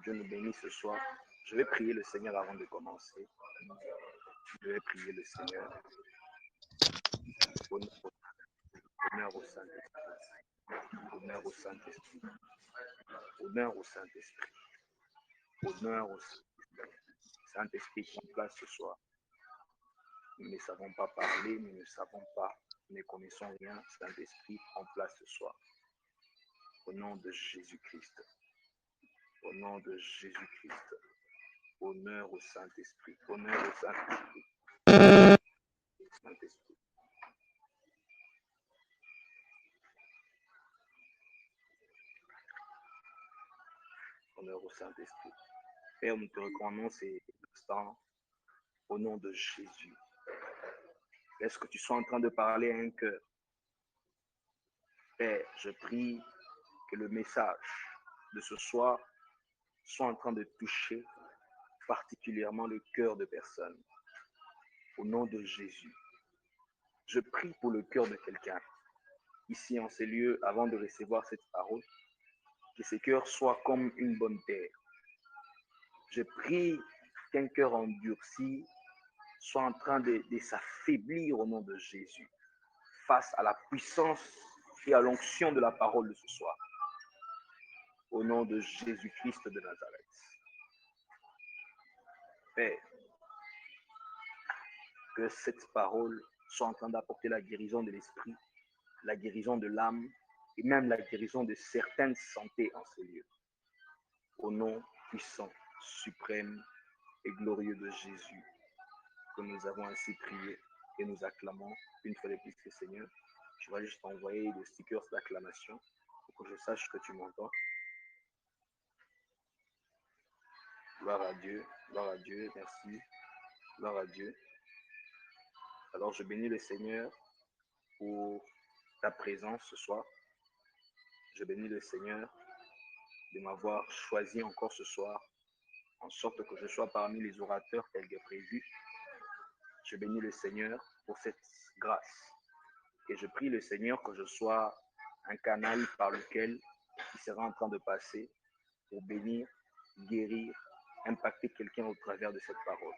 Dieu nous bénisse ce soir. Je vais prier le Seigneur avant de commencer. Je vais prier le Seigneur. Honneur au Saint-Esprit. Honneur au Saint-Esprit. Honneur au Saint-Esprit. Honneur au Saint-Esprit. Saint-Esprit, prends place ce soir. Nous ne savons pas parler, nous ne savons pas, nous ne connaissons rien. Saint-Esprit, prends place ce soir. Au nom de Jésus-Christ. Au nom de Jésus-Christ. Honneur au Saint-Esprit. Honneur au Saint-Esprit. Saint-Esprit. Honneur au Saint-Esprit. Père, nous te recommandons ces instants au nom de Jésus. Est-ce que tu sois en train de parler à un cœur? Père, je prie que le message de ce soir soit en train de toucher particulièrement le cœur de personnes. Au nom de Jésus. Je prie pour le cœur de quelqu'un ici en ces lieux avant de recevoir cette parole, que ces cœurs soient comme une bonne terre. Je prie qu'un cœur endurci soit en train de s'affaiblir au nom de Jésus face à la puissance et à l'onction de la parole de ce soir. Au nom de Jésus-Christ de Nazareth. Père, que cette parole soit en train d'apporter la guérison de l'esprit, la guérison de l'âme et même la guérison de certaines santé en ces lieux. Au nom puissant, suprême et glorieux de Jésus, que nous avons ainsi prié et nous acclamons une fois de plus, Seigneur. Je vais juste envoyer des stickers d'acclamation pour que je sache que tu m'entends. Gloire à Dieu, merci, gloire à Dieu. Alors je bénis le Seigneur pour ta présence ce soir. Je bénis le Seigneur de m'avoir choisi encore ce soir, en sorte que je sois parmi les orateurs tels que prévu. Je bénis le Seigneur pour cette grâce. Et je prie le Seigneur que je sois un canal par lequel il sera en train de passer pour bénir, guérir, impacter quelqu'un au travers de cette parole.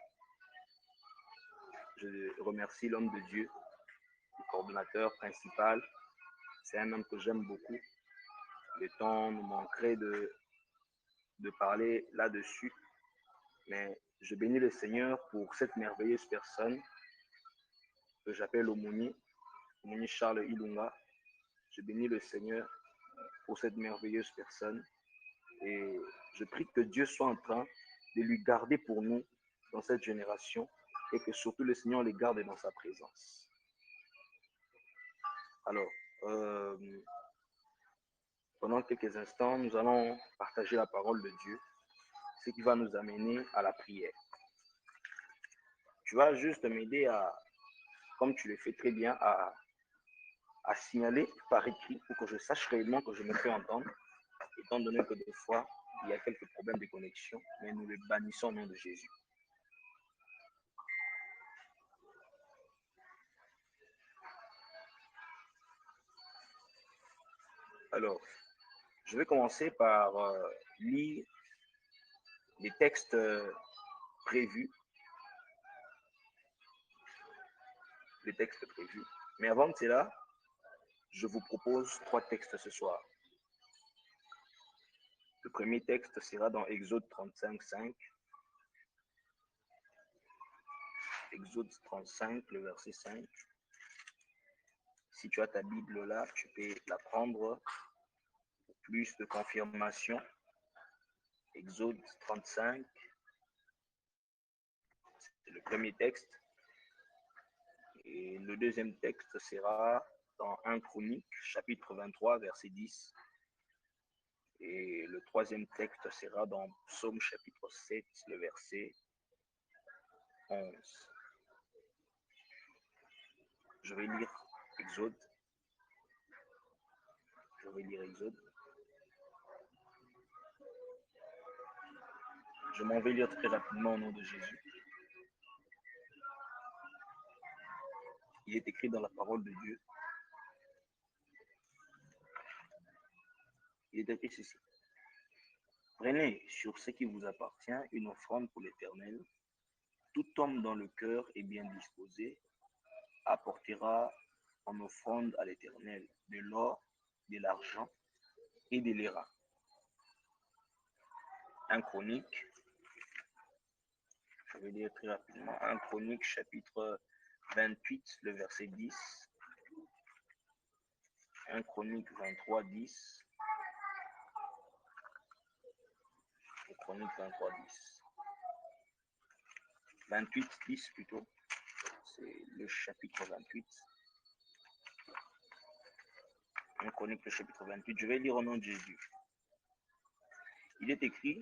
Je remercie l'homme de Dieu, le coordonnateur principal. C'est un homme que j'aime beaucoup. Le temps nous manquerait de parler là-dessus. Mais je bénis le Seigneur pour cette merveilleuse personne que j'appelle Omoni Charles Ilunga. Je bénis le Seigneur pour cette merveilleuse personne. Et je prie que Dieu soit en train de lui garder pour nous dans cette génération et que surtout le Seigneur les garde dans sa présence. Alors, pendant quelques instants, nous allons partager la parole de Dieu, ce qui va nous amener à la prière. Tu vas juste m'aider à, comme tu le fais très bien, à signaler par écrit pour que je sache réellement que je me fais entendre, étant donné que des fois, il y a quelques problèmes de connexion, mais nous les bannissons au nom de Jésus. Alors, je vais commencer par lire les textes prévus. Les textes prévus. Mais avant de cela, je vous propose 3 textes ce soir. Le premier texte sera dans Exode 35, 5. Exode 35, le verset 5. Si tu as ta Bible là, tu peux la prendre pour plus de confirmation. Exode 35, c'est le premier texte. Et le deuxième texte sera dans 1 Chronique, chapitre 23, verset 10. Et le troisième texte sera dans Psaume, chapitre 7, le verset 11. Je vais lire Exode. Je m'en vais lire très rapidement au nom de Jésus. Il est écrit dans la parole de Dieu. Il est écrit ceci. Prenez sur ce qui vous appartient une offrande pour l'Éternel. Tout homme dont le cœur est bien disposé apportera en offrande à l'Éternel de l'or, de l'argent et de l'airain. 1 Chronique, je vais lire très rapidement, 1 Chronique chapitre 28, le verset 10. 1 Chronique 23, 10. 1 Chronique 23, 10. 28, 10 plutôt. C'est le chapitre 28. 1 Chronique, le chapitre 28. Je vais lire au nom de Jésus. Il est écrit,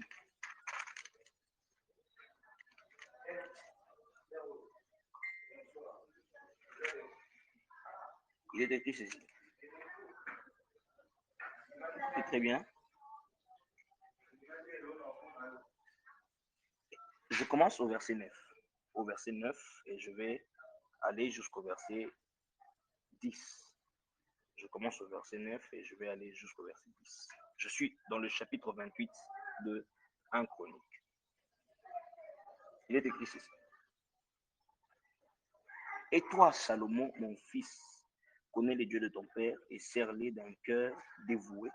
ceci. C'est très bien. Je commence au verset 9. Au verset 9 et je vais aller jusqu'au verset 10. Je commence au verset 9 et je vais aller jusqu'au verset 10. Je suis dans le chapitre 28 de 1 Chronique. Il est écrit ceci. Et toi, Salomon, mon fils, connais les dieux de ton père et sers-les d'un cœur dévoué,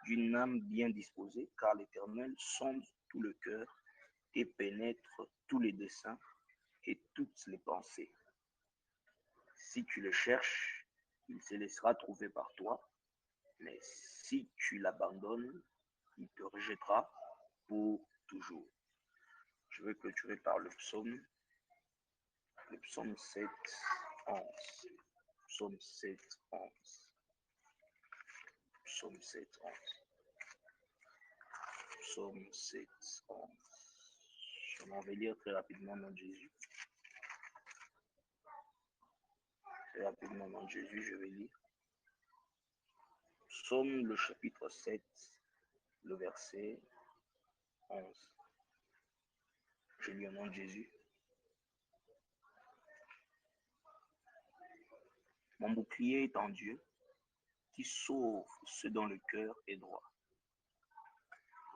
d'une âme bien disposée, car l'Éternel sonde tout le cœur et pénètre tous les desseins et toutes les pensées. Si tu le cherches, il se laissera trouver par toi, mais si tu l'abandonnes, il te rejettera pour toujours. Je vais clôturer par le psaume 7, 11. Psaume 7, 11. Psaume 7, 11. Psaume 7, 11. Je m'en vais lire très rapidement dans Jésus. Très rapidement dans Jésus, je vais lire. Psaume le chapitre 7, le verset 11. Je lis au nom de Jésus. Mon bouclier est en Dieu, qui sauve ceux dont le cœur est droit.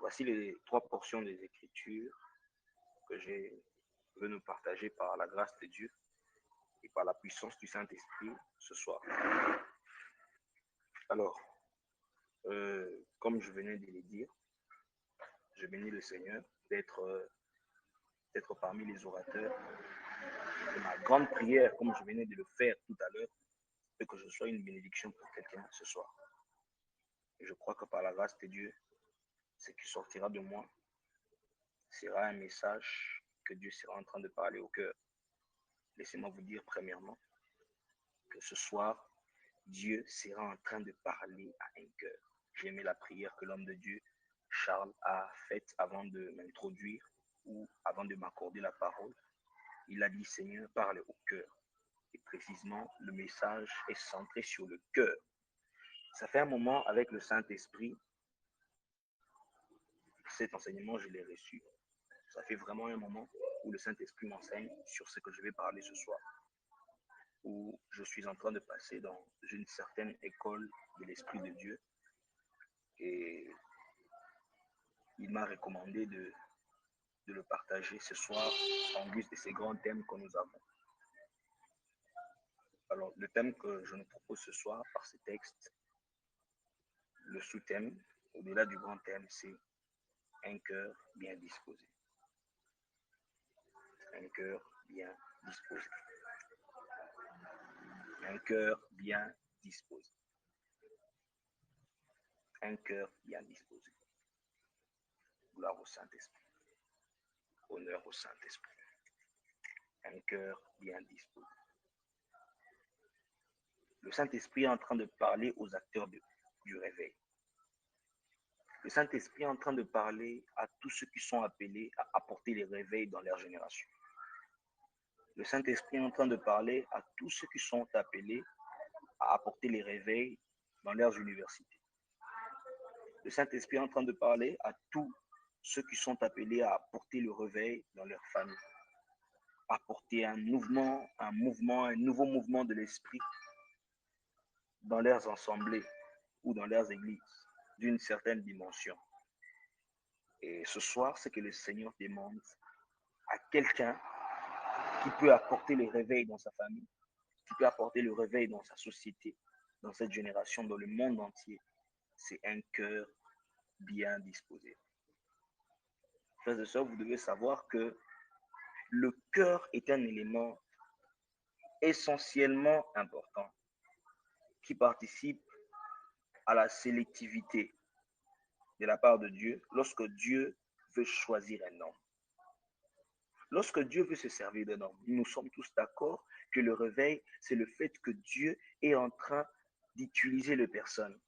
Voici les 3 portions des Écritures que je veux nous partager par la grâce de Dieu et par la puissance du Saint-Esprit ce soir. Alors, comme je venais de le dire, je bénis le Seigneur d'être parmi les orateurs. Et ma grande prière, comme je venais de le faire tout à l'heure, c'est que je sois une bénédiction pour quelqu'un ce soir. Et je crois que par la grâce de Dieu, ce qui sortira de moi sera un message que Dieu sera en train de parler au cœur. Laissez-moi vous dire premièrement que ce soir, Dieu sera en train de parler à un cœur. J'ai aimé la prière que l'homme de Dieu, Charles, a faite avant de m'introduire ou avant de m'accorder la parole. Il a dit, Seigneur, parle au cœur. Et précisément, le message est centré sur le cœur. Ça fait un moment avec le Saint-Esprit. Cet enseignement, je l'ai reçu. Ça fait vraiment un moment où le Saint-Esprit m'enseigne sur ce que je vais parler ce soir. Où je suis en train de passer dans une certaine école de l'Esprit de Dieu. Et il m'a recommandé de le partager ce soir en guise de ces grands thèmes que nous avons. Alors, le thème que je nous propose ce soir par ce texte, le sous-thème, au-delà du grand thème, c'est un cœur bien disposé. Un cœur bien disposé. Un cœur bien disposé. Un cœur bien disposé. Gloire au Saint-Esprit. Honneur au Saint-Esprit. Un cœur bien disposé. Le Saint-Esprit est en train de parler aux acteurs du réveil. Le Saint-Esprit est en train de parler à tous ceux qui sont appelés à apporter les réveils dans leur génération. Le Saint-Esprit est en train de parler à tous ceux qui sont appelés à apporter les réveils dans leurs universités. Le Saint-Esprit est en train de parler à tous ceux qui sont appelés à apporter le réveil dans leur famille, apporter un nouveau mouvement de l'esprit dans leurs assemblées ou dans leurs églises d'une certaine dimension. ce soir, ce que le Seigneur demande à quelqu'un qui peut apporter le réveil dans sa famille, qui peut apporter le réveil dans sa société, dans cette génération, dans le monde entier, c'est un cœur bien disposé. Frères et sœurs, vous devez savoir que le cœur est un élément essentiellement important qui participe à la sélectivité de la part de Dieu lorsque Dieu veut choisir un homme. Lorsque Dieu veut se servir d'un homme, nous sommes tous d'accord que le réveil, c'est le fait que Dieu est en train d'utiliser les personnes.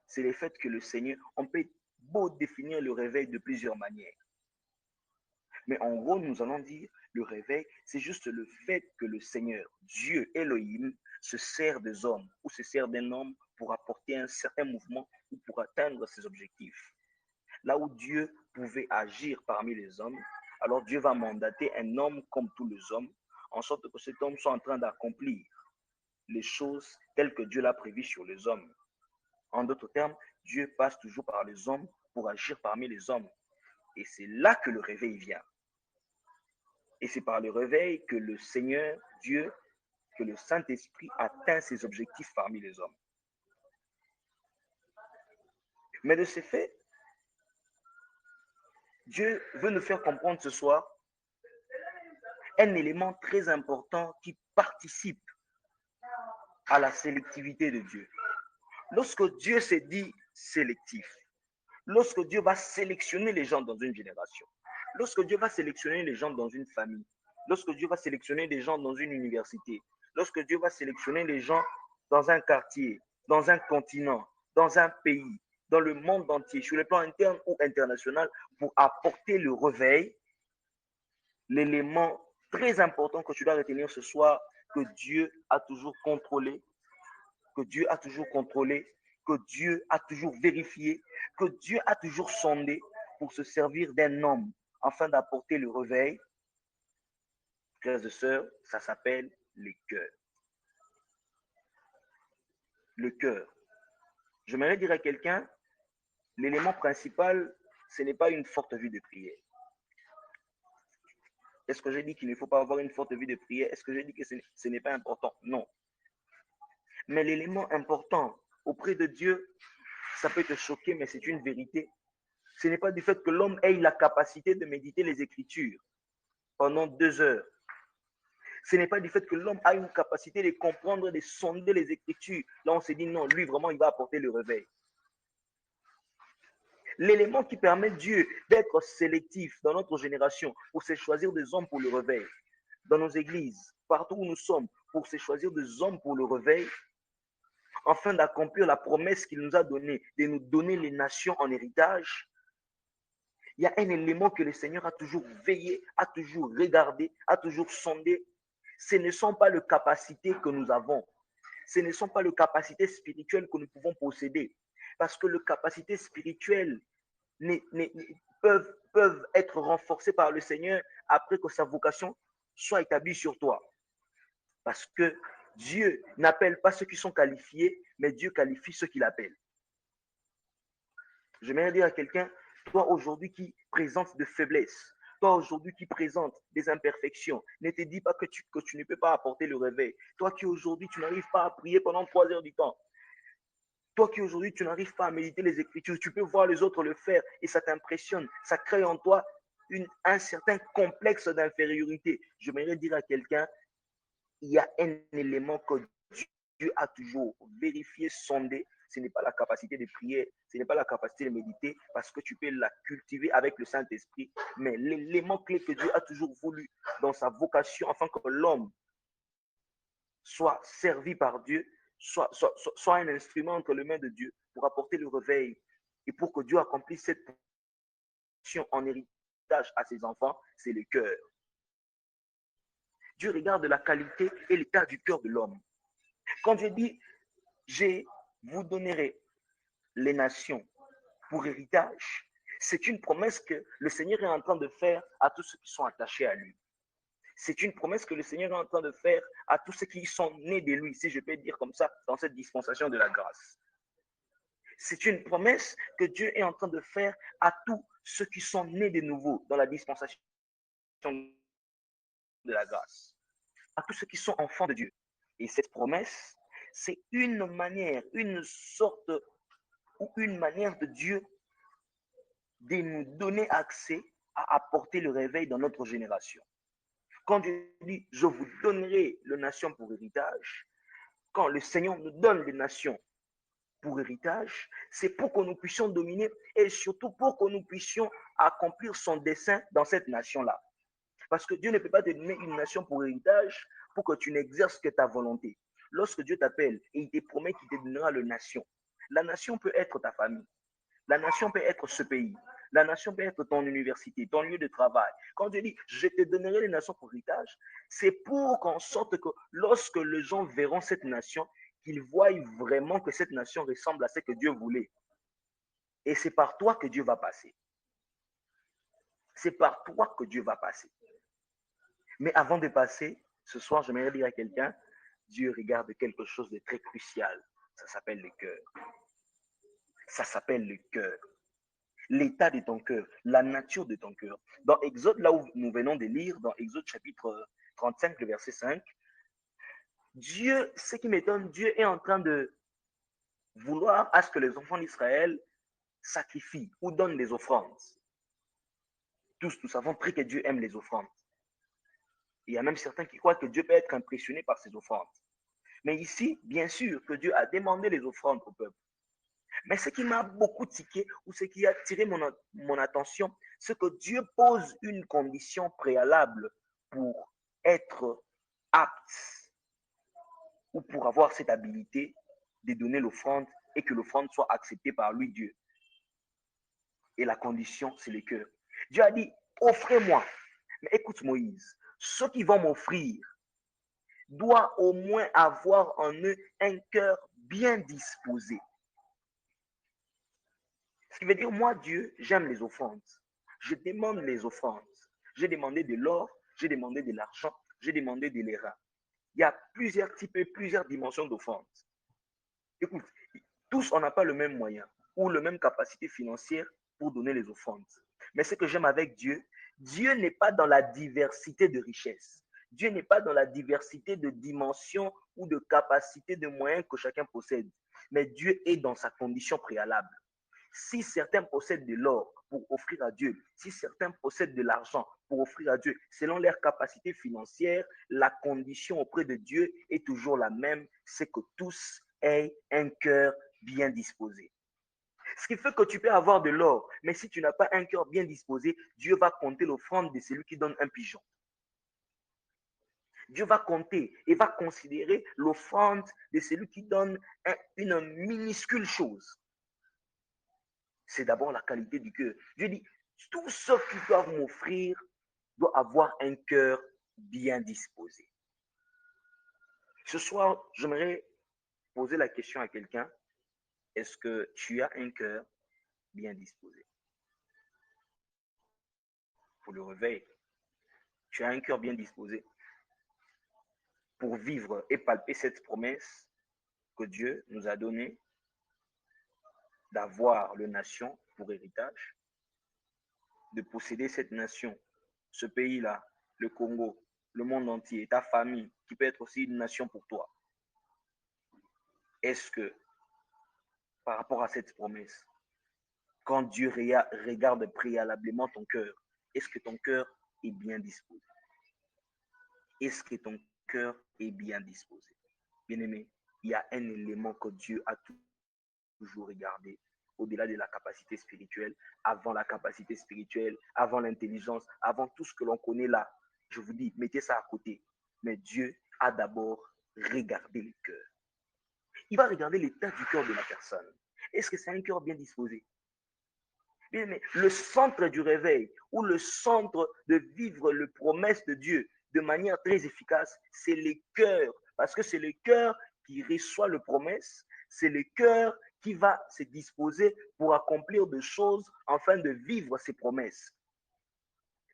C'est le fait que le Seigneur, on peut beau définir le réveil de plusieurs manières. Mais en gros, nous allons dire, le réveil, c'est juste le fait que le Seigneur, Dieu Elohim, se sert des hommes ou se sert d'un homme pour apporter un certain mouvement ou pour atteindre ses objectifs. Là où Dieu pouvait agir parmi les hommes, alors Dieu va mandater un homme comme tous les hommes, en sorte que cet homme soit en train d'accomplir les choses telles que Dieu l'a prévues sur les hommes. En d'autres termes, Dieu passe toujours par les hommes pour agir parmi les hommes. Et c'est là que le réveil vient. Et c'est par le réveil que le Seigneur, Dieu, que le Saint-Esprit atteint ses objectifs parmi les hommes. Mais de ce fait, Dieu veut nous faire comprendre ce soir un élément très important qui participe à la sélectivité de Dieu. Lorsque Dieu se dit sélectif, lorsque Dieu va sélectionner les gens dans une génération, lorsque Dieu va sélectionner les gens dans une famille, lorsque Dieu va sélectionner les gens dans une université, lorsque Dieu va sélectionner les gens dans un quartier, dans un continent, dans un pays, dans le monde entier, sur le plan interne ou international, pour apporter le réveil, l'élément très important que tu dois retenir ce soir, que Dieu a toujours contrôlé, que Dieu a toujours contrôlé, que Dieu a toujours vérifié, que Dieu a toujours sondé pour se servir d'un homme afin d'apporter le réveil. Frères et sœurs, ça s'appelle le cœur. Le cœur. J'aimerais dire à quelqu'un, l'élément principal, ce n'est pas une forte vie de prière. Est-ce que j'ai dit qu'il ne faut pas avoir une forte vie de prière? Est-ce que j'ai dit que ce n'est pas important? Non. Mais l'élément important auprès de Dieu, ça peut te choquer, mais c'est une vérité. Ce n'est pas du fait que l'homme ait la capacité de méditer les Écritures pendant 2 heures. Ce n'est pas du fait que l'homme a une capacité de comprendre, de sonder les Écritures. Là, on s'est dit non, lui, vraiment, il va apporter le réveil. L'élément qui permet Dieu d'être sélectif dans notre génération pour se choisir des hommes pour le réveil, dans nos églises, partout où nous sommes, pour se choisir des hommes pour le réveil, afin d'accomplir la promesse qu'il nous a donnée, de nous donner les nations en héritage, il y a un élément que le Seigneur a toujours veillé, a toujours regardé, a toujours sondé. Ce ne sont pas les capacités que nous avons. Ce ne sont pas les capacités spirituelles que nous pouvons posséder. Parce que les capacités spirituelles peuvent être renforcées par le Seigneur après que sa vocation soit établie sur toi. Parce que Dieu n'appelle pas ceux qui sont qualifiés, mais Dieu qualifie ceux qu'il appelle. J'aimerais dire à quelqu'un, toi aujourd'hui qui présente de faiblesses, toi aujourd'hui qui présente des imperfections, ne te dis pas que tu ne peux pas apporter le réveil. Toi qui aujourd'hui tu n'arrives pas à prier pendant 3 heures du temps. Toi qui aujourd'hui tu n'arrives pas à méditer les Écritures, tu peux voir les autres le faire et ça t'impressionne. Ça crée en toi un certain complexe d'infériorité. J'aimerais dire à quelqu'un, il y a un élément que Dieu a toujours vérifié, sondé. Ce n'est pas la capacité de prier, ce n'est pas la capacité de méditer, parce que tu peux la cultiver avec le Saint-Esprit. Mais l'élément clé que Dieu a toujours voulu dans sa vocation, afin que l'homme soit servi par Dieu, soit un instrument entre les mains de Dieu pour apporter le réveil et pour que Dieu accomplisse cette mission en héritage à ses enfants, c'est le cœur. Dieu regarde la qualité et l'état du cœur de l'homme. Quand Dieu dit, je vous donnerai les nations pour héritage, c'est une promesse que le Seigneur est en train de faire à tous ceux qui sont attachés à lui. C'est une promesse que le Seigneur est en train de faire à tous ceux qui sont nés de lui, si je peux dire comme ça, dans cette dispensation de la grâce. C'est une promesse que Dieu est en train de faire à tous ceux qui sont nés de nouveau dans la dispensation de la grâce, à tous ceux qui sont enfants de Dieu. Et cette promesse, c'est une manière, une sorte ou une manière de Dieu de nous donner accès à apporter le réveil dans notre génération. Quand Dieu dit, je vous donnerai les nations pour héritage, quand le Seigneur nous donne les nations pour héritage, c'est pour que nous puissions dominer et surtout pour que nous puissions accomplir son dessein dans cette nation-là. Parce que Dieu ne peut pas te donner une nation pour héritage pour que tu n'exerces que ta volonté. Lorsque Dieu t'appelle et il te promet qu'il te donnera la nation peut être ta famille. La nation peut être ce pays. La nation peut être ton université, ton lieu de travail. Quand Dieu dit, je te donnerai les nations pour héritage, c'est pour qu'en sorte que lorsque les gens verront cette nation, qu'ils voient vraiment que cette nation ressemble à ce que Dieu voulait. Et c'est par toi que Dieu va passer. C'est par toi que Dieu va passer. Mais avant de passer, ce soir, j'aimerais dire à quelqu'un, Dieu regarde quelque chose de très crucial. Ça s'appelle le cœur. Ça s'appelle le cœur. L'état de ton cœur, la nature de ton cœur. Dans Exode, là où nous venons de lire, dans Exode chapitre 35, le verset 5, Dieu, ce qui m'étonne, Dieu est en train de vouloir à ce que les enfants d'Israël sacrifient ou donnent des offrandes. Tous, nous savons très que Dieu aime les offrandes. Il y a même certains qui croient que Dieu peut être impressionné par ces offrandes. Mais ici, bien sûr que Dieu a demandé les offrandes au peuple. Mais ce qui m'a beaucoup tiqué ou ce qui a attiré mon attention, c'est que Dieu pose une condition préalable pour être apte ou pour avoir cette habilité de donner l'offrande et que l'offrande soit acceptée par lui, Dieu. Et la condition, c'est le cœur. Dieu a dit, offrez-moi. Mais écoute Moïse, ceux qui vont m'offrir doivent au moins avoir en eux un cœur bien disposé. Ce qui veut dire, moi, Dieu, j'aime les offrandes. Je demande les offrandes. J'ai demandé de l'or, j'ai demandé de l'argent, j'ai demandé de l'airain. Il y a plusieurs types et plusieurs dimensions d'offrandes. Écoute, tous, on n'a pas le même moyen ou la même capacité financière pour donner les offrandes. Mais ce que j'aime avec Dieu, Dieu n'est pas dans la diversité de richesses. Dieu n'est pas dans la diversité de dimensions ou de capacités de moyens que chacun possède. Mais Dieu est dans sa condition préalable. Si certains possèdent de l'or pour offrir à Dieu, si certains possèdent de l'argent pour offrir à Dieu, selon leur capacité financière, la condition auprès de Dieu est toujours la même, c'est que tous aient un cœur bien disposé. Ce qui fait que tu peux avoir de l'or, mais si tu n'as pas un cœur bien disposé, Dieu va compter l'offrande de celui qui donne un pigeon. Dieu va compter et va considérer l'offrande de celui qui donne une minuscule chose. C'est d'abord la qualité du cœur. Dieu dit, tous ceux qui doivent m'offrir doivent avoir un cœur bien disposé. Ce soir, j'aimerais poser la question à quelqu'un. Est-ce que tu as un cœur bien disposé pour le réveil? Tu as un cœur bien disposé pour vivre et palper cette promesse que Dieu nous a donnée d'avoir la nation pour héritage, de posséder cette nation, ce pays-là, le Congo, le monde entier, ta famille, qui peut être aussi une nation pour toi. Est-ce que, par rapport à cette promesse, quand Dieu regarde préalablement ton cœur, est-ce que ton cœur est bien disposé? Est-ce que ton cœur est bien disposé? Bien-aimé, il y a un élément que Dieu a toujours regardé au-delà de la capacité spirituelle, avant la capacité spirituelle, avant l'intelligence, avant tout ce que l'on connaît là. Je vous dis, mettez ça à côté. Mais Dieu a d'abord regardé le cœur. Il va regarder l'état du cœur de la personne. Est-ce que c'est un cœur bien disposé? Mais le centre du réveil ou le centre de vivre les promesses de Dieu de manière très efficace, c'est le cœur. Parce que c'est le cœur qui reçoit les promesses, c'est le cœur qui va se disposer pour accomplir des choses afin de vivre ces promesses.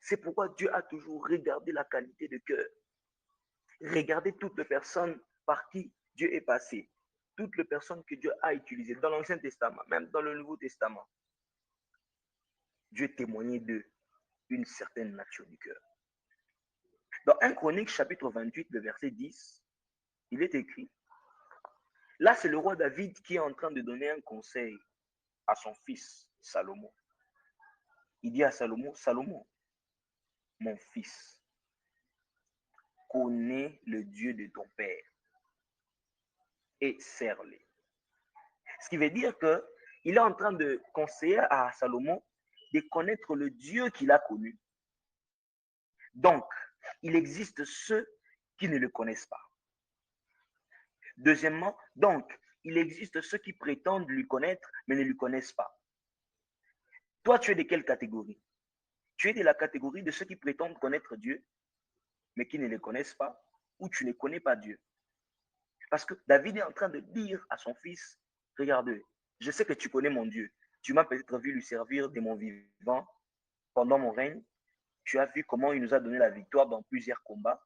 C'est pourquoi Dieu a toujours regardé la qualité de cœur. Regardez toutes les personnes par qui Dieu est passé, toutes les personnes que Dieu a utilisées dans l'Ancien Testament, même dans le Nouveau Testament. Dieu témoignait d'eux une certaine nature du cœur. Dans 1 Chronique, chapitre 28, le verset 10, il est écrit, là c'est le roi David qui est en train de donner un conseil à son fils Salomon. Il dit à Salomon, Salomon, mon fils, connais le Dieu de ton père et sers-le. Ce qui veut dire qu'il est en train de conseiller à Salomon de connaître le Dieu qu'il a connu. Donc, il existe ceux qui ne le connaissent pas. Deuxièmement, donc, il existe ceux qui prétendent lui connaître, mais ne lui connaissent pas. Toi, tu es de quelle catégorie? Tu es de la catégorie de ceux qui prétendent connaître Dieu, mais qui ne le connaissent pas, ou tu ne connais pas Dieu. Parce que David est en train de dire à son fils, regarde, je sais que tu connais mon Dieu. Tu m'as peut-être vu lui servir de mon vivant pendant mon règne. Tu as vu comment il nous a donné la victoire dans plusieurs combats.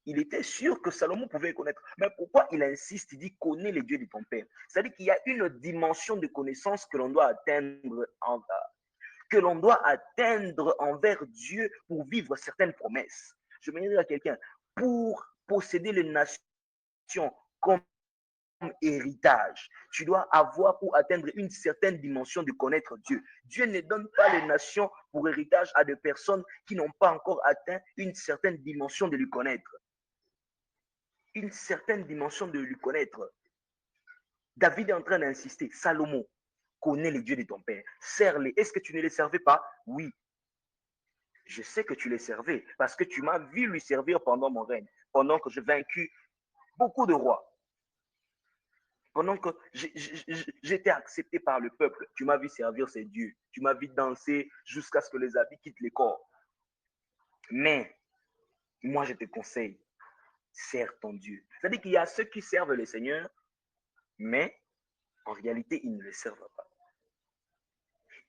Il était sûr que Salomon pouvait connaître. Mais pourquoi il insiste? Il dit, connais les dieux de ton père. C'est-à-dire qu'il y a une dimension de connaissance que l'on doit atteindre envers Dieu pour vivre certaines promesses. Je vais dire à quelqu'un, pour posséder les nations comme héritage, tu dois avoir ou atteindre une certaine dimension de connaître Dieu. Dieu ne donne pas les nations pour héritage à des personnes qui n'ont pas encore atteint une certaine dimension de lui connaître. Une certaine dimension de lui connaître. David est en train d'insister. Salomon, connais les dieux de ton père. Sers-les. Est-ce que tu ne les servais pas? Oui. Je sais que tu les servais parce que tu m'as vu lui servir pendant mon règne, pendant que je vaincu beaucoup de rois. Pendant que j'étais accepté par le peuple, tu m'as vu servir ces dieux. Tu m'as vu danser jusqu'à ce que les habits quittent les corps. Mais moi, je te conseille, sers ton Dieu. C'est-à-dire qu'il y a ceux qui servent le Seigneur, mais en réalité, ils ne le servent pas.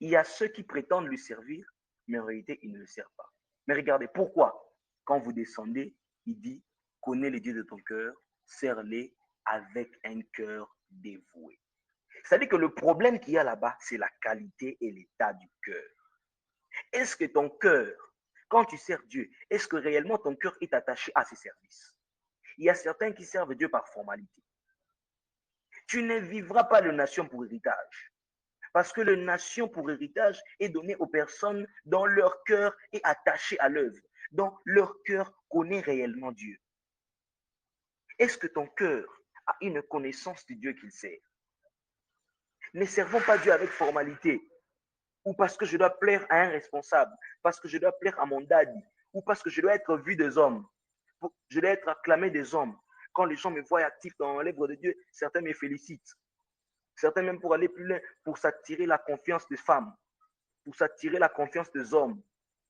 Il y a ceux qui prétendent lui servir, mais en réalité, ils ne le servent pas. Mais regardez, pourquoi? Quand vous descendez, il dit, connais les dieux de ton cœur, sers-les avec un cœur dévoué. C'est-à-dire que le problème qu'il y a là-bas, c'est la qualité et l'état du cœur. Est-ce que ton cœur, quand tu sers Dieu, est-ce que réellement ton cœur est attaché à ses services? Il y a certains qui servent Dieu par formalité. Tu ne vivras pas de nation pour héritage. Parce que le nation pour héritage est donné aux personnes dont leur cœur est attaché à l'œuvre, dont leur cœur connaît réellement Dieu. Est-ce que ton cœur a une connaissance du Dieu qu'il sert? Ne servons pas Dieu avec formalité, ou parce que je dois plaire à un responsable, parce que je dois plaire à mon daddy, ou parce que je dois être vu des hommes, je dois être acclamé des hommes. Quand les gens me voient actif dans l'œuvre de Dieu, certains me félicitent. Certains même pour aller plus loin, pour s'attirer la confiance des femmes, pour s'attirer la confiance des hommes.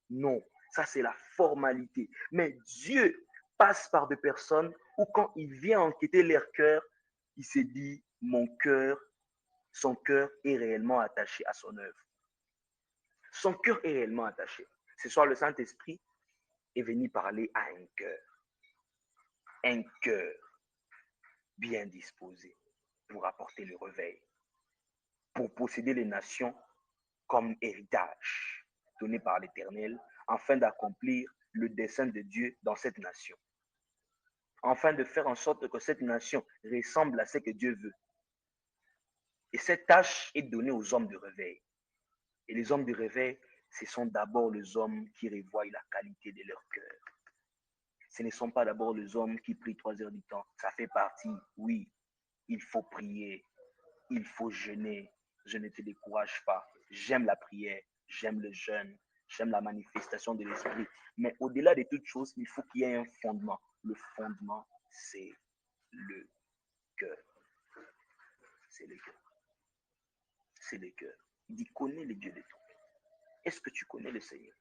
Non, ça c'est la formalité. Mais Dieu passe par des personnes où quand il vient enquêter leur cœur, il se dit, mon cœur, son cœur est réellement attaché à son œuvre. Son cœur est réellement attaché. Ce soir, le Saint-Esprit est venu parler à un cœur. Un cœur bien disposé pour apporter le réveil, pour posséder les nations comme héritage donné par l'Éternel, afin d'accomplir le dessein de Dieu dans cette nation, afin de faire en sorte que cette nation ressemble à ce que Dieu veut. Et cette tâche est donnée aux hommes de réveil. Et les hommes de réveil, ce sont d'abord les hommes qui revoient la qualité de leur cœur. Ce ne sont pas d'abord les hommes qui prient 3 heures du temps. Ça fait partie, oui, il faut prier, il faut jeûner. Je ne te décourage pas. J'aime la prière, j'aime le jeûne, j'aime la manifestation de l'esprit. Mais au-delà de toute chose, il faut qu'il y ait un fondement. Le fondement, c'est le cœur. C'est le cœur. C'est le cœur. Il dit, connais le Dieu de ton cœur. Est-ce que tu connais le Seigneur?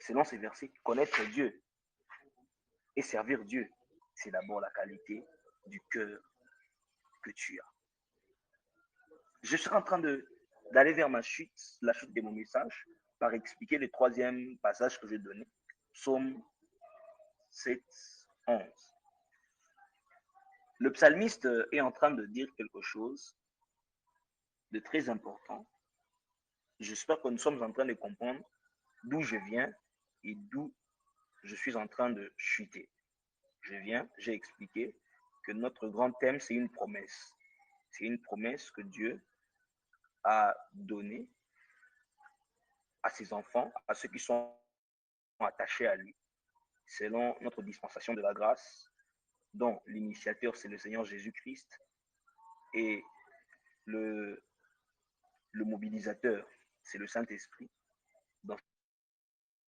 Selon ces versets, connaître Dieu et servir Dieu, c'est d'abord la qualité du cœur que tu as. Je serai en train d'aller vers la chute de mon message, par expliquer le troisième passage que j'ai donné, Psaume 7, 11. Le psalmiste est en train de dire quelque chose de très important. j'espère que nous sommes en train de comprendre d'où je viens et d'où je suis en train de chuter. J'ai expliqué que notre grand thème, c'est une promesse. C'est une promesse que Dieu a donnée à ses enfants, à ceux qui sont attachés à lui, selon notre dispensation de la grâce, dont l'initiateur, c'est le Seigneur Jésus-Christ, et le mobilisateur, c'est le Saint-Esprit. Dans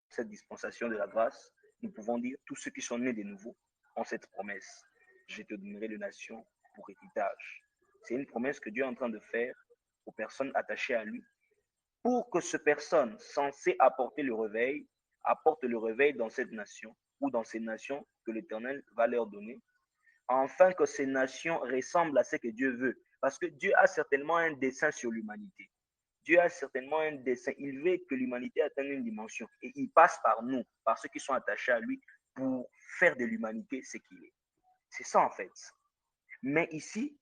cette dispensation de la grâce, nous pouvons dire, tous ceux qui sont nés de nouveau ont cette promesse. Je te donnerai les nations pour héritage. C'est une promesse que Dieu est en train de faire aux personnes attachées à lui, pour que ces personnes censées apporter le réveil, apportent le réveil dans cette nation, ou dans ces nations que l'Éternel va leur donner, afin que ces nations ressemblent à ce que Dieu veut. Parce que Dieu a certainement un dessein sur l'humanité. Dieu a certainement un dessein. Il veut que l'humanité atteigne une dimension. Et il passe par nous, par ceux qui sont attachés à lui, pour faire de l'humanité ce qu'il est. C'est ça en fait. Mais ici,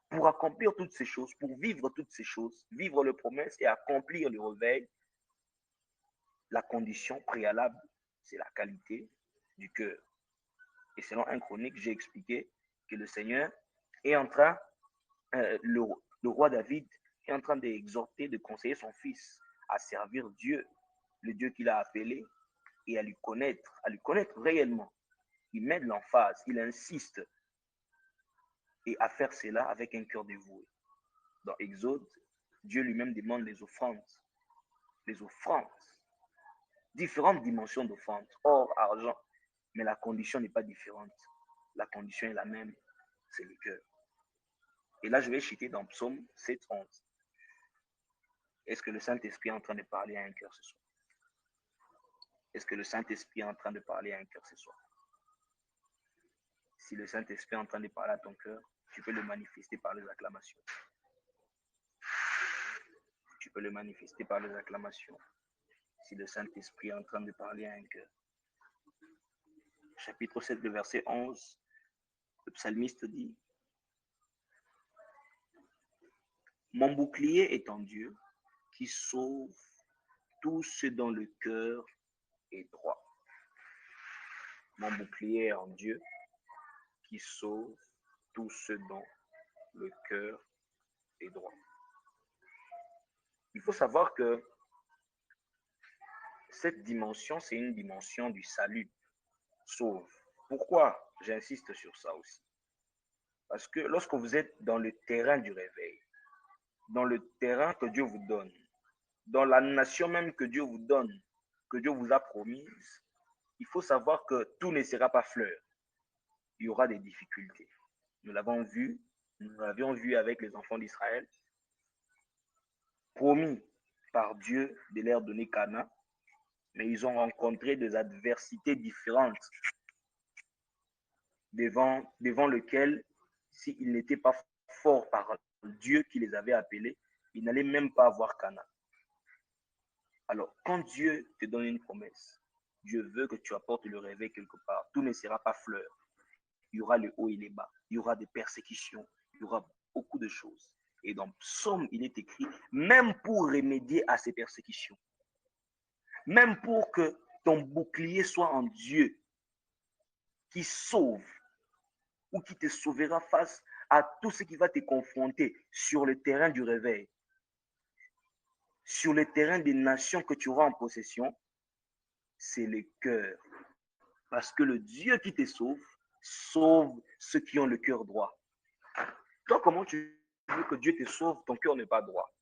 pour accomplir toutes ces choses, pour vivre toutes ces choses, vivre les promesses et accomplir le réveil, la condition préalable, c'est la qualité du cœur. Et selon un chronique, j'ai expliqué que le Seigneur est en train, le roi David est en train d'exhorter, de conseiller son fils à servir Dieu, le Dieu qu'il a appelé, et à lui connaître réellement. Il met de l'emphase, il insiste, et à faire cela avec un cœur dévoué. Dans Exode, Dieu lui-même demande les offrandes, différentes dimensions d'offrandes, or, argent, mais la condition n'est pas différente. La condition est la même, c'est le cœur. Et là, je vais citer dans Psaume 7:11. Est-ce que le Saint-Esprit est en train de parler à un cœur ce soir? Est-ce que le Saint-Esprit est en train de parler à un cœur ce soir? Si le Saint-Esprit est en train de parler à ton cœur, tu peux le manifester par les acclamations. Tu peux le manifester par les acclamations. Si le Saint-Esprit est en train de parler à un cœur. Chapitre 7, le verset 11, le psalmiste dit: mon bouclier est en Dieu, qui sauve tous ceux dont le cœur est droit. Mon bouclier est en Dieu, qui sauve tous ceux dont le cœur est droit. Il faut savoir que cette dimension, c'est une dimension du salut. Sauve. Pourquoi j'insiste sur ça aussi? Parce que lorsque vous êtes dans le terrain du réveil, dans le terrain que Dieu vous donne, dans la nation même que Dieu vous donne, que Dieu vous a promise, il faut savoir que tout ne sera pas fleur. Il y aura des difficultés. Nous l'avions vu avec les enfants d'Israël, promis par Dieu de leur donner Canaan, mais ils ont rencontré des adversités différentes devant lesquelles, s'ils n'étaient pas forts par Dieu qui les avait appelés, ils n'allaient même pas avoir Canaan. Alors, quand Dieu te donne une promesse, Dieu veut que tu apportes le réveil quelque part. Tout ne sera pas fleur. Il y aura les hauts et les bas. Il y aura des persécutions. Il y aura beaucoup de choses. Et dans Psaume, il est écrit, même pour remédier à ces persécutions, même pour que ton bouclier soit en Dieu, qui sauve, ou qui te sauvera face à tout ce qui va te confronter sur le terrain du réveil, sur le terrain des nations que tu auras en possession, c'est le cœur. Parce que le Dieu qui te sauve, sauve ceux qui ont le cœur droit. Toi, comment tu veux que Dieu te sauve, ton cœur n'est pas droit?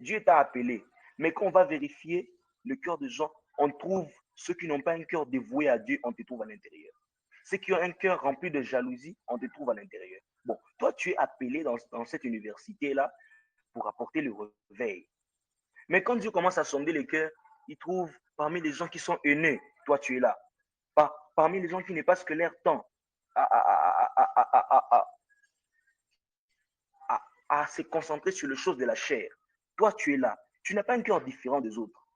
Dieu t'a appelé. Mais quand on va vérifier le cœur des gens, on trouve ceux qui n'ont pas un cœur dévoué à Dieu, on te trouve à l'intérieur. Ceux qui ont un cœur rempli de jalousie, on te trouve à l'intérieur. Bon, toi, tu es appelé dans cette université-là pour apporter le réveil. Mais quand Dieu commence à sonder les cœurs, il trouve parmi les gens qui sont haineux, toi, tu es là. Parmi les gens qui n'est pas ce que leur temps à se concentrer sur les choses de la chair. Toi, tu es là. Tu n'as pas un cœur différent des autres.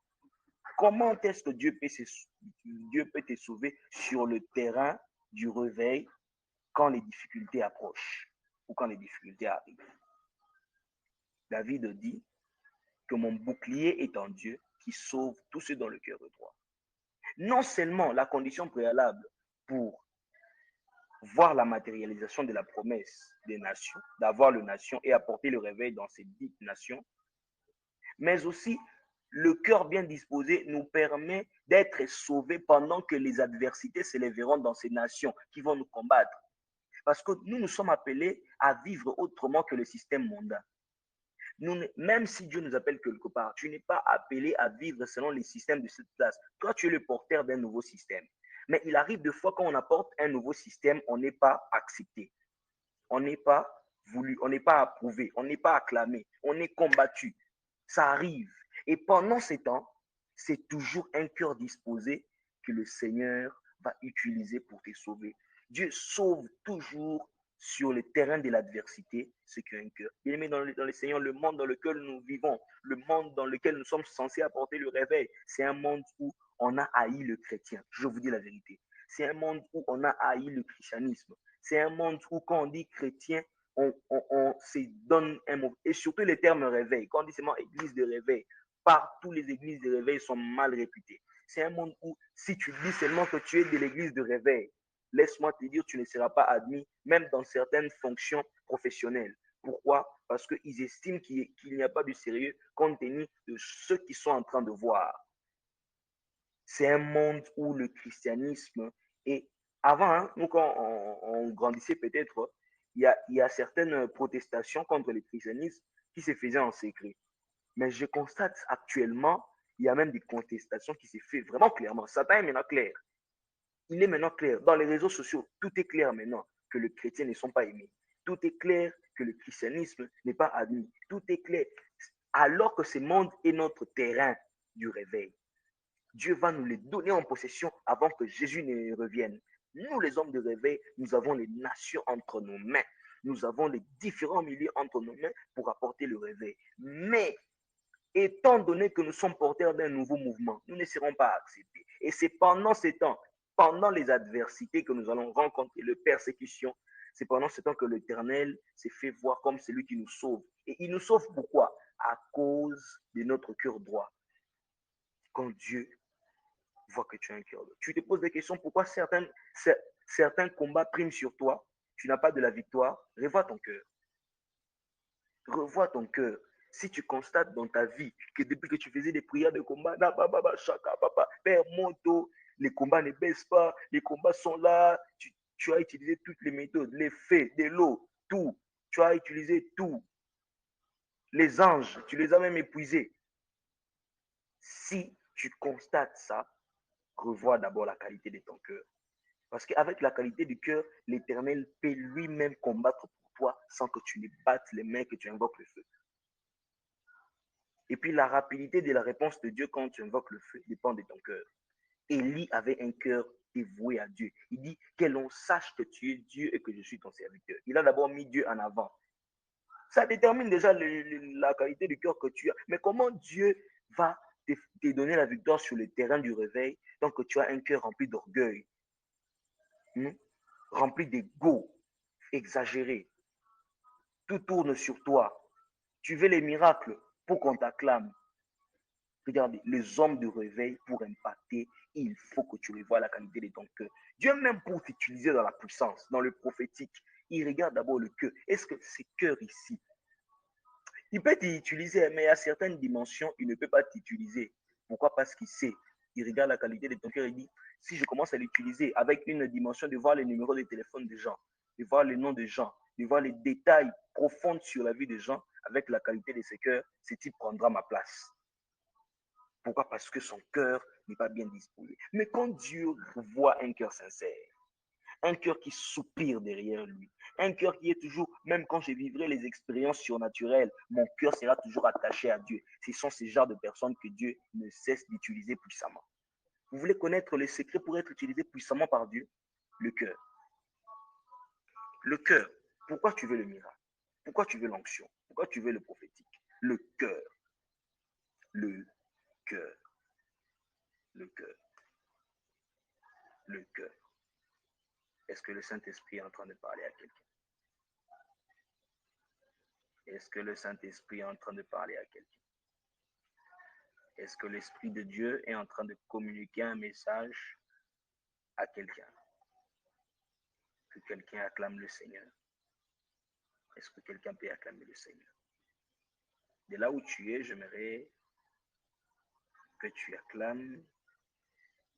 Comment est-ce que Dieu peut te sauver sur le terrain du réveil quand les difficultés approchent ou quand les difficultés arrivent? David dit, que mon bouclier est en Dieu qui sauve tous ceux dont le cœur est droit. Non seulement la condition préalable pour voir la matérialisation de la promesse des nations, d'avoir le nation et apporter le réveil dans ces dites nations, mais aussi le cœur bien disposé nous permet d'être sauvés pendant que les adversités s'élèveront dans ces nations qui vont nous combattre. Parce que nous sommes appelés à vivre autrement que le système mondain. Même si Dieu nous appelle quelque part, tu n'es pas appelé à vivre selon les systèmes de cette place. Toi, tu es le porteur d'un nouveau système. Mais il arrive de fois quand on apporte un nouveau système, on n'est pas accepté. On n'est pas voulu, on n'est pas approuvé, on n'est pas acclamé, on est combattu. Ça arrive. Et pendant ces temps, c'est toujours un cœur disposé que le Seigneur va utiliser pour te sauver. Dieu sauve toujours sur le terrain de l'adversité ce qui est un cœur. Il met dans le Seigneur le monde dans lequel nous vivons, le monde dans lequel nous sommes censés apporter le réveil. C'est un monde où on a haï le chrétien. Je vous dis la vérité. C'est un monde où on a haï le christianisme. C'est un monde où quand on dit chrétien, on se donne un mot. Et surtout les termes réveil. Quand on dit seulement église de réveil, partout les églises de réveil sont mal réputées. C'est un monde où si tu dis seulement que tu es de l'église de réveil, laisse-moi te dire, tu ne seras pas admis, même dans certaines fonctions professionnelles. Pourquoi? Parce qu'ils estiment qu'il n'y a pas de sérieux compte tenu de ce qu'ils sont en train de voir. C'est un monde où le christianisme est... Avant, hein, nous, quand on grandissait peut-être, il y a certaines protestations contre le christianisme qui se faisaient en secret. Mais je constate actuellement, il y a même des contestations qui se font vraiment clairement. Satan est maintenant clair. Il est maintenant clair. Dans les réseaux sociaux, tout est clair maintenant que les chrétiens ne sont pas aimés. Tout est clair que le christianisme n'est pas admis. Tout est clair. Alors que ce monde est notre terrain du réveil. Dieu va nous les donner en possession avant que Jésus ne revienne. Nous, les hommes de réveil, nous avons les nations entre nos mains. Nous avons les différents milieux entre nos mains pour apporter le réveil. Mais, étant donné que nous sommes porteurs d'un nouveau mouvement, nous ne serons pas acceptés. Et c'est pendant ces temps, pendant les adversités que nous allons rencontrer, les persécutions, c'est pendant ce temps que l'Éternel s'est fait voir comme celui qui nous sauve. Et il nous sauve pourquoi? À cause de notre cœur droit. Quand Dieu voit que tu as un cœur droit, tu te poses des questions pourquoi certains combats priment sur toi, tu n'as pas de la victoire, revois ton cœur. Revois ton cœur. Si tu constates dans ta vie que depuis que tu faisais des prières de combat, Père Monto, les combats ne baissent pas, les combats sont là, tu as utilisé toutes les méthodes, les faits, de l'eau, tout. Tu as utilisé tout. Les anges, tu les as même épuisés. Si tu constates ça, revois d'abord la qualité de ton cœur. Parce qu'avec la qualité du cœur, l'Éternel peut lui-même combattre pour toi sans que tu ne battes les mains, que tu invoques le feu. Et puis la rapidité de la réponse de Dieu quand tu invoques le feu dépend de ton cœur. Élie avait un cœur dévoué à Dieu. Il dit que l'on sache que tu es Dieu et que je suis ton serviteur. Il a d'abord mis Dieu en avant. Ça détermine déjà la qualité du cœur que tu as. Mais comment Dieu va te donner la victoire sur le terrain du réveil tant que tu as un cœur rempli d'orgueil, rempli d'ego, exagéré. Tout tourne sur toi. Tu veux les miracles pour qu'on t'acclame. Regardez, les hommes de réveil, pour impacter, il faut que tu revoies la qualité de ton cœur. Dieu, même pour t'utiliser dans la puissance, dans le prophétique, il regarde d'abord le cœur. Est-ce que ce cœur ici, il peut t'utiliser, mais à certaines dimensions, il ne peut pas t'utiliser. Pourquoi? Parce qu'il sait. Il regarde la qualité de ton cœur et dit, si je commence à l'utiliser avec une dimension de voir les numéros de téléphone des gens, de voir les noms des gens, de voir les détails profonds sur la vie des gens, avec la qualité de ce cœur, ce type prendra ma place. Pourquoi? Parce que son cœur n'est pas bien disposé. Mais quand Dieu voit un cœur sincère, un cœur qui soupire derrière lui, un cœur qui est toujours, même quand je vivrai les expériences surnaturelles, mon cœur sera toujours attaché à Dieu. Ce sont ces genres de personnes que Dieu ne cesse d'utiliser puissamment. Vous voulez connaître les secrets pour être utilisé puissamment par Dieu? Le cœur. Le cœur. Pourquoi tu veux le miracle? Pourquoi tu veux l'onction? Pourquoi tu veux le prophétique? Le cœur. Le cœur. Le cœur. Le cœur. Est-ce que le Saint-Esprit est en train de parler à quelqu'un? Est-ce que le Saint-Esprit est en train de parler à quelqu'un? Est-ce que l'Esprit de Dieu est en train de communiquer un message à quelqu'un? Que quelqu'un acclame le Seigneur. Est-ce que quelqu'un peut acclamer le Seigneur? De là où tu es, j'aimerais que tu acclames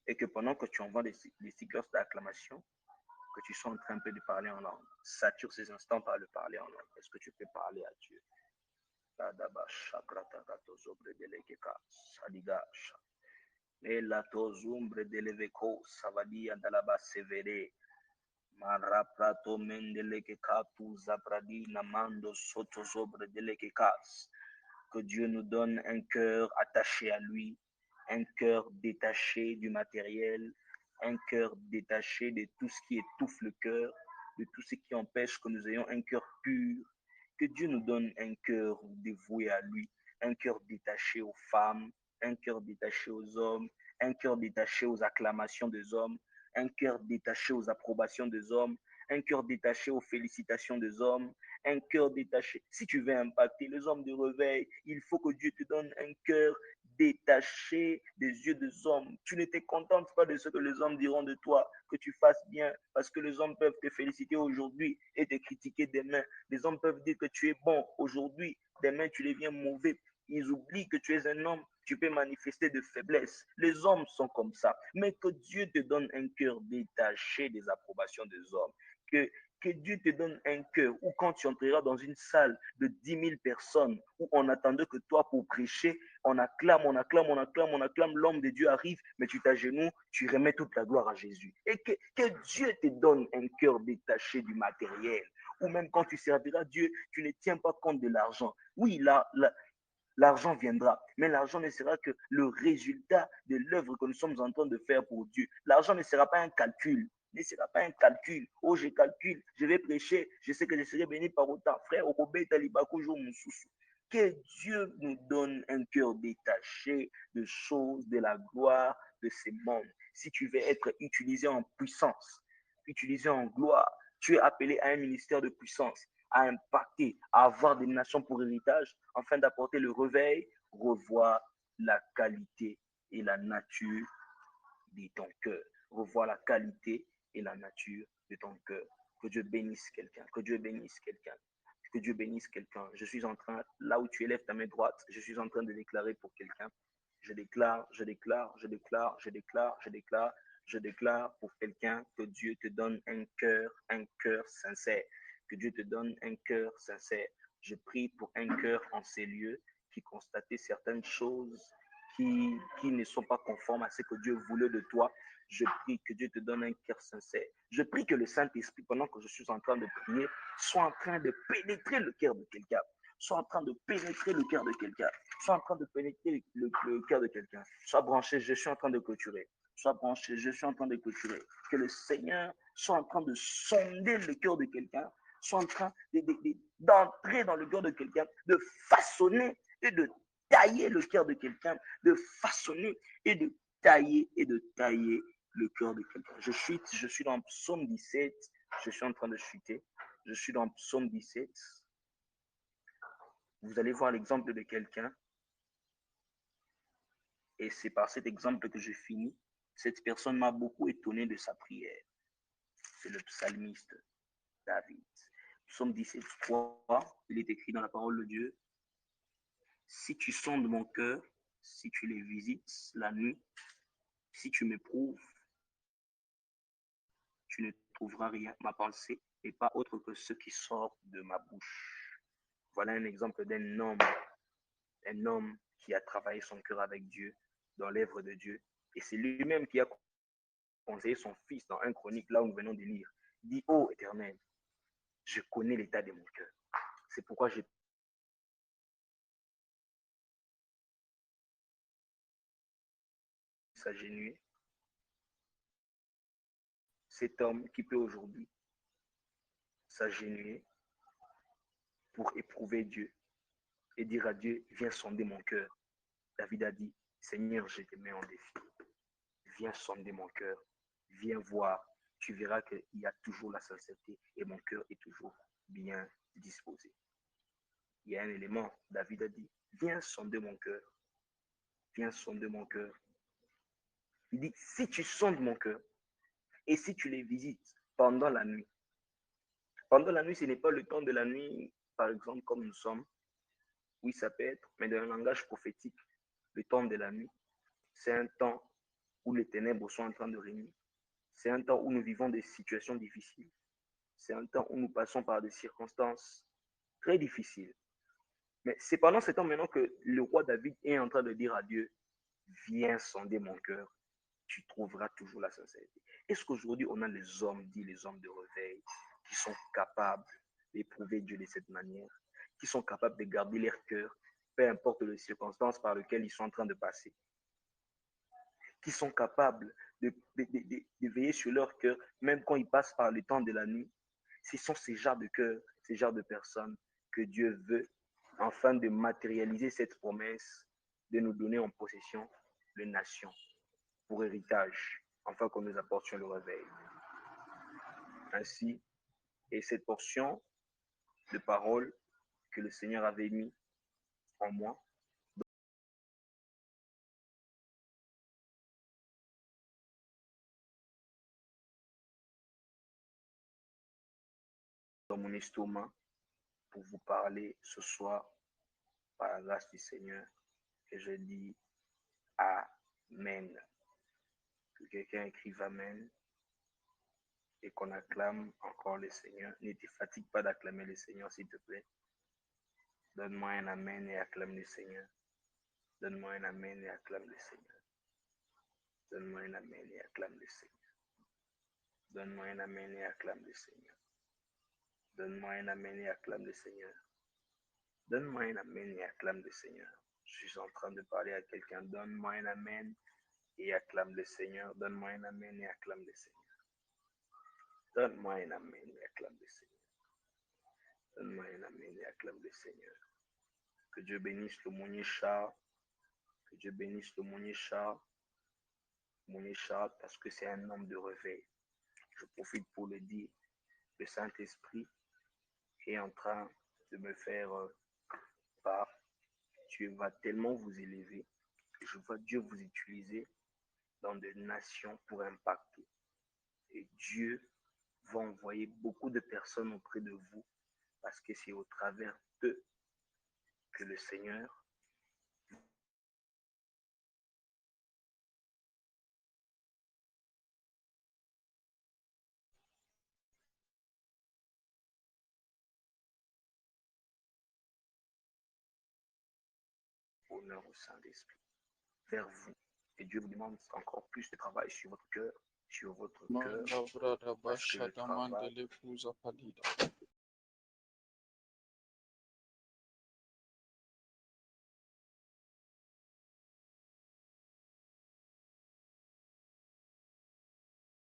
et que pendant que tu envoies des stickers d'acclamation, que tu sois en train un peu de parler en langue. Sature ces instants par le parler en langue. Est-ce que tu peux parler à Dieu? Maraprato mendeleke katu zabradi namando soto zobre deleke kas. Que Dieu nous donne un cœur attaché à lui, un cœur détaché du matériel, un cœur détaché de tout ce qui étouffe le cœur, de tout ce qui empêche que nous ayons un cœur pur. Que Dieu nous donne un cœur dévoué à lui, un cœur détaché aux femmes, un cœur détaché aux hommes, un cœur détaché aux acclamations des hommes, un cœur détaché aux approbations des hommes, un cœur détaché aux félicitations des hommes, un cœur détaché. Si tu veux impacter les hommes de réveil, il faut que Dieu te donne un cœur détaché des yeux des hommes. Tu ne te contentes pas de ce que les hommes diront de toi, que tu fasses bien, parce que les hommes peuvent te féliciter aujourd'hui et te critiquer demain. Les hommes peuvent dire que tu es bon aujourd'hui, demain tu deviens mauvais. Ils oublient que tu es un homme, tu peux manifester de faiblesse. Les hommes sont comme ça. Mais que Dieu te donne un cœur détaché des approbations des hommes. Que Dieu te donne un cœur où quand tu entreras dans une salle de 10 000 personnes, où on attendait que toi pour prêcher, on acclame, on acclame, on acclame, on acclame, l'homme de Dieu arrive, mais tu t'agenouilles, tu remets toute la gloire à Jésus. Et que Dieu te donne un cœur détaché du matériel, ou même quand tu serviras Dieu, tu ne tiens pas compte de l'argent. Oui, l'argent viendra, mais l'argent ne sera que le résultat de l'œuvre que nous sommes en train de faire pour Dieu. L'argent ne sera pas un calcul, ne sera pas un calcul. Oh, je calcule, je vais prêcher, je sais que je serai béni par autant. Frère, que Dieu nous donne un cœur détaché de choses de la gloire de ces mondes. Si tu veux être utilisé en puissance, utilisé en gloire, tu es appelé à un ministère de puissance, à impacter, à avoir des nations pour héritage, afin d'apporter le réveil, revoir la qualité et la nature de ton cœur. Revoir la qualité et la nature de ton cœur. Que Dieu bénisse quelqu'un, que Dieu bénisse quelqu'un, que Dieu bénisse quelqu'un. Je suis en train, là où tu élèves ta main droite, je suis en train de déclarer pour quelqu'un. Je déclare, je déclare, je déclare, je déclare, je déclare, je déclare pour quelqu'un que Dieu te donne un cœur sincère. Que Dieu te donne un cœur sincère. Je prie pour un cœur en ces lieux qui constatait certaines choses qui ne sont pas conformes à ce que Dieu voulait de toi. Je prie que Dieu te donne un cœur sincère. Je prie que le Saint-Esprit, pendant que je suis en train de prier, soit en train de pénétrer le cœur de quelqu'un. Soit en train de pénétrer le cœur de quelqu'un. Soit en train de pénétrer le cœur de quelqu'un. Sois branché, je suis en train de clôturer. Sois branché, je suis en train de clôturer. Que le Seigneur soit en train de sonder le cœur de quelqu'un, soit en train d'entrer dans le cœur de quelqu'un, de façonner et de tailler le cœur de quelqu'un, de façonner et de tailler le cœur de quelqu'un. Je suis dans Psaume 17, je suis en train de chuter, je suis dans Psaume 17. Vous allez voir l'exemple de quelqu'un, et c'est par cet exemple que je finis. Cette personne m'a beaucoup étonné de sa prière. C'est le psalmiste David. Psaume 17, 3, il est écrit dans la parole de Dieu. Si tu sondes mon cœur, si tu les visites la nuit, si tu m'éprouves, tu ne trouveras rien. Ma pensée n'est pas autre que ce qui sort de ma bouche. Voilà un exemple d'un homme qui a travaillé son cœur avec Dieu, dans l'œuvre de Dieu. Et c'est lui-même qui a conseillé son fils dans un chronique, là où nous venons de lire. Il dit, ô Éternel, je connais l'état de mon cœur. C'est pourquoi j'ai s'agenouiller. Cet homme qui peut aujourd'hui s'agenouiller pour éprouver Dieu et dire à Dieu, viens sonder mon cœur. David a dit, Seigneur, je te mets en défi. Viens sonder mon cœur. Viens voir. Tu verras qu'il y a toujours la sincérité et mon cœur est toujours bien disposé. Il y a un élément, David a dit, viens sonder mon cœur. viens sonder mon cœur. Il dit, si tu sondes mon cœur et si tu les visites pendant la nuit. Pendant la nuit, ce n'est pas le temps de la nuit, par exemple, comme nous sommes. Oui, ça peut être, mais dans un langage prophétique, le temps de la nuit, c'est un temps où les ténèbres sont en train de régner. C'est un temps où nous vivons des situations difficiles. C'est un temps où nous passons par des circonstances très difficiles. Mais c'est pendant ce temps maintenant que le roi David est en train de dire à Dieu, viens sonder mon cœur, tu trouveras toujours la sincérité. Est-ce qu'aujourd'hui, on a les hommes, dit les hommes de réveil, qui sont capables d'éprouver Dieu de cette manière, qui sont capables de garder leur cœur, peu importe les circonstances par lesquelles ils sont en train de passer, qui sont capables de veiller sur leur cœur, même quand ils passent par le temps de la nuit. Ce sont ces genres de cœurs, ces genres de personnes que Dieu veut, afin de matérialiser cette promesse, de nous donner en possession les nations pour héritage, afin que nous apportions le réveil. Ainsi, et cette portion de parole que le Seigneur avait mis en moi, dans mon estomac, pour vous parler ce soir, par la grâce du Seigneur, et je dis Amen. Que quelqu'un écrive Amen et qu'on acclame encore le Seigneur. Ne te fatigue pas d'acclamer le Seigneur, s'il te plaît. Donne-moi un Amen et acclame le Seigneur. Donne-moi un Amen et acclame le Seigneur. Donne-moi un Amen et acclame le Seigneur. Donne-moi un Amen et acclame le Seigneur. Donne-moi un Amen et acclame le Seigneur. Donne-moi un Amen et acclame le Seigneur. Je suis en train de parler à quelqu'un. Donne-moi un Amen et acclame le Seigneur. Donne-moi un Amen et acclame le Seigneur. Donne-moi un Amen et acclame le Seigneur. Donne-moi un Amen et acclame le Seigneur. Que Dieu bénisse le Mounier Char. Que Dieu bénisse le Mounier Char. Mounier Char, parce que c'est un homme de réveil. Je profite pour le dire. Le Saint-Esprit est en train de me faire part. Dieu va tellement vous élever. Je vois Dieu vous utiliser dans des nations pour impacter. Et Dieu va envoyer beaucoup de personnes auprès de vous parce que c'est au travers d'eux que le Seigneur honneur au Saint-Esprit vers vous. Et Dieu vous demande encore plus de travail sur votre cœur, parce que le travail